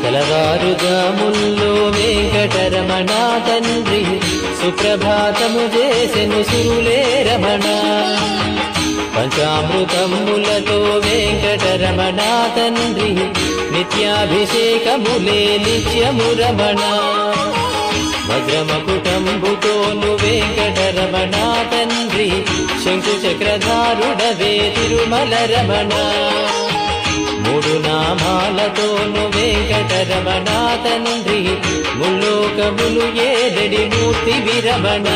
తెలవారుజాముల్లో వెంకటరమణ తండ్రి సుప్రభాతము చేసెను సురులే రమణ. పంచామృతములతో వెంకటరమణ తండ్రి నిత్యాభిషేకములే నిత్యము రమణ. వజ్రమకుటంబుతోను వెంకటరమణ తండ్రి శంకు చక్రధారుడవే తిరుమల రమణ. మూడు నామాలతోను వెంకటరమణ తండ్రి ముల్లోకములు ఏదడి మూర్తి విరమణ.